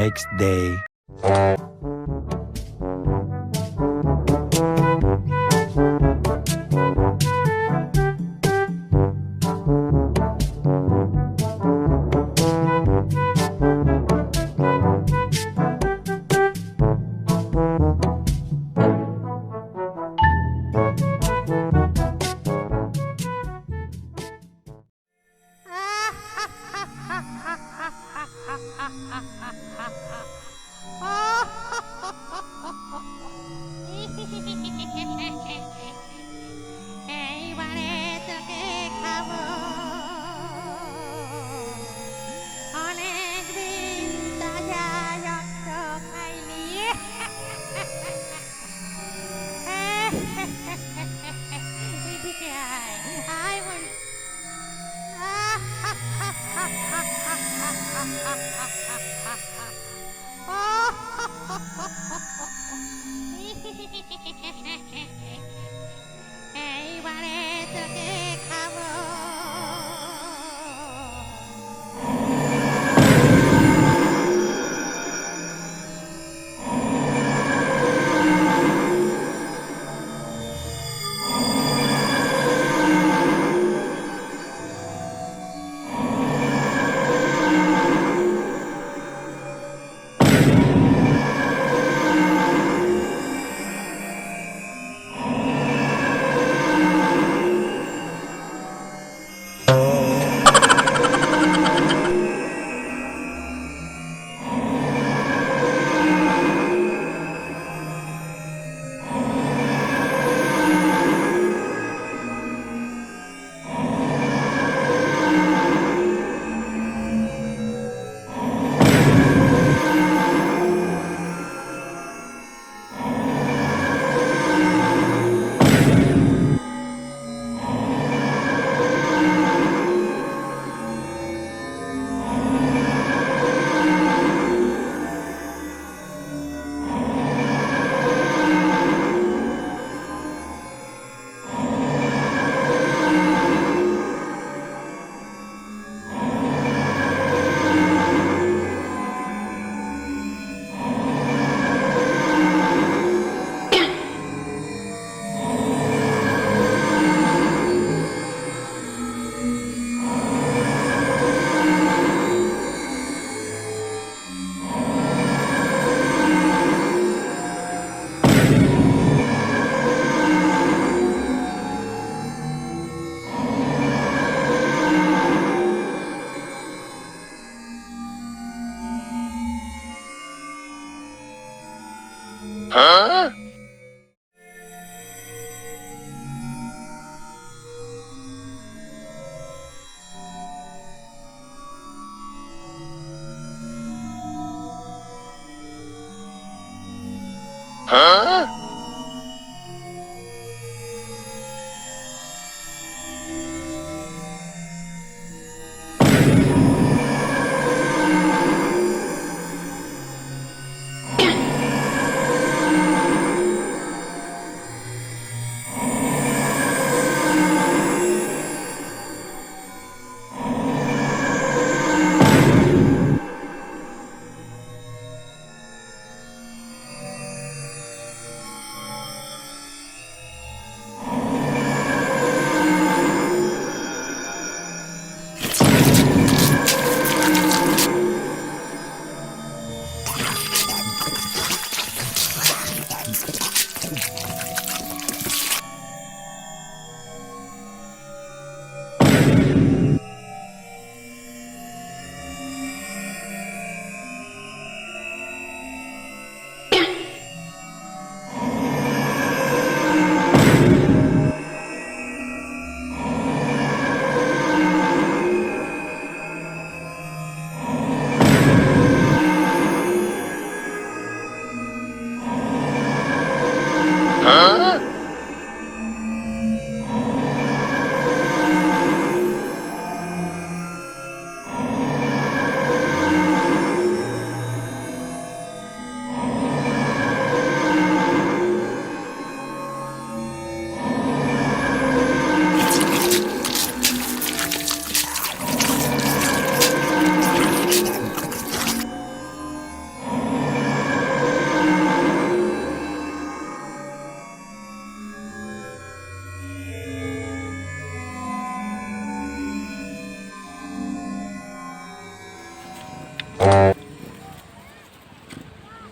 next day. এইবারে তোকে খাবো, অনেকদিন তাজা রক্ত খাইনি। এদিকে আয়, আয় বলি। এইবারে তোকে খাবো।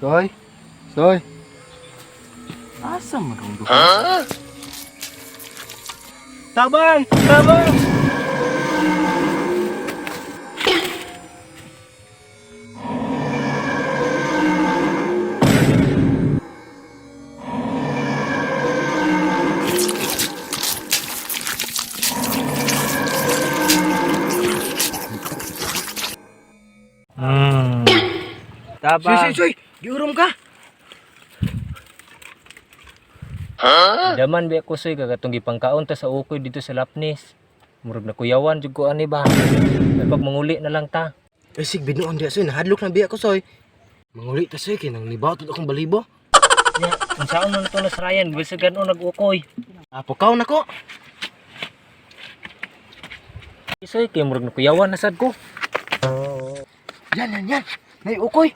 Soy. Soy. Asa man duha? Tabang! Tabang! Tabang. Soy, diurom ka. Daman biya ko soy kagatong gipangkaon ta sa ukoy dito sa Lapnis. Murag na kuyawan jud ko ani ba. May pag manguli na lang ta. Eh sig binuon diya soy, nahadlok na biya ko soy. Manguli ta soy kinang libaw tud akong balibo. Ya, unsaon man to nasrayan bisag ganon nag-ukoy. Apukaw na ko. Soy kay murag na kuyawan na sad ko. Yan. Nay ukoy.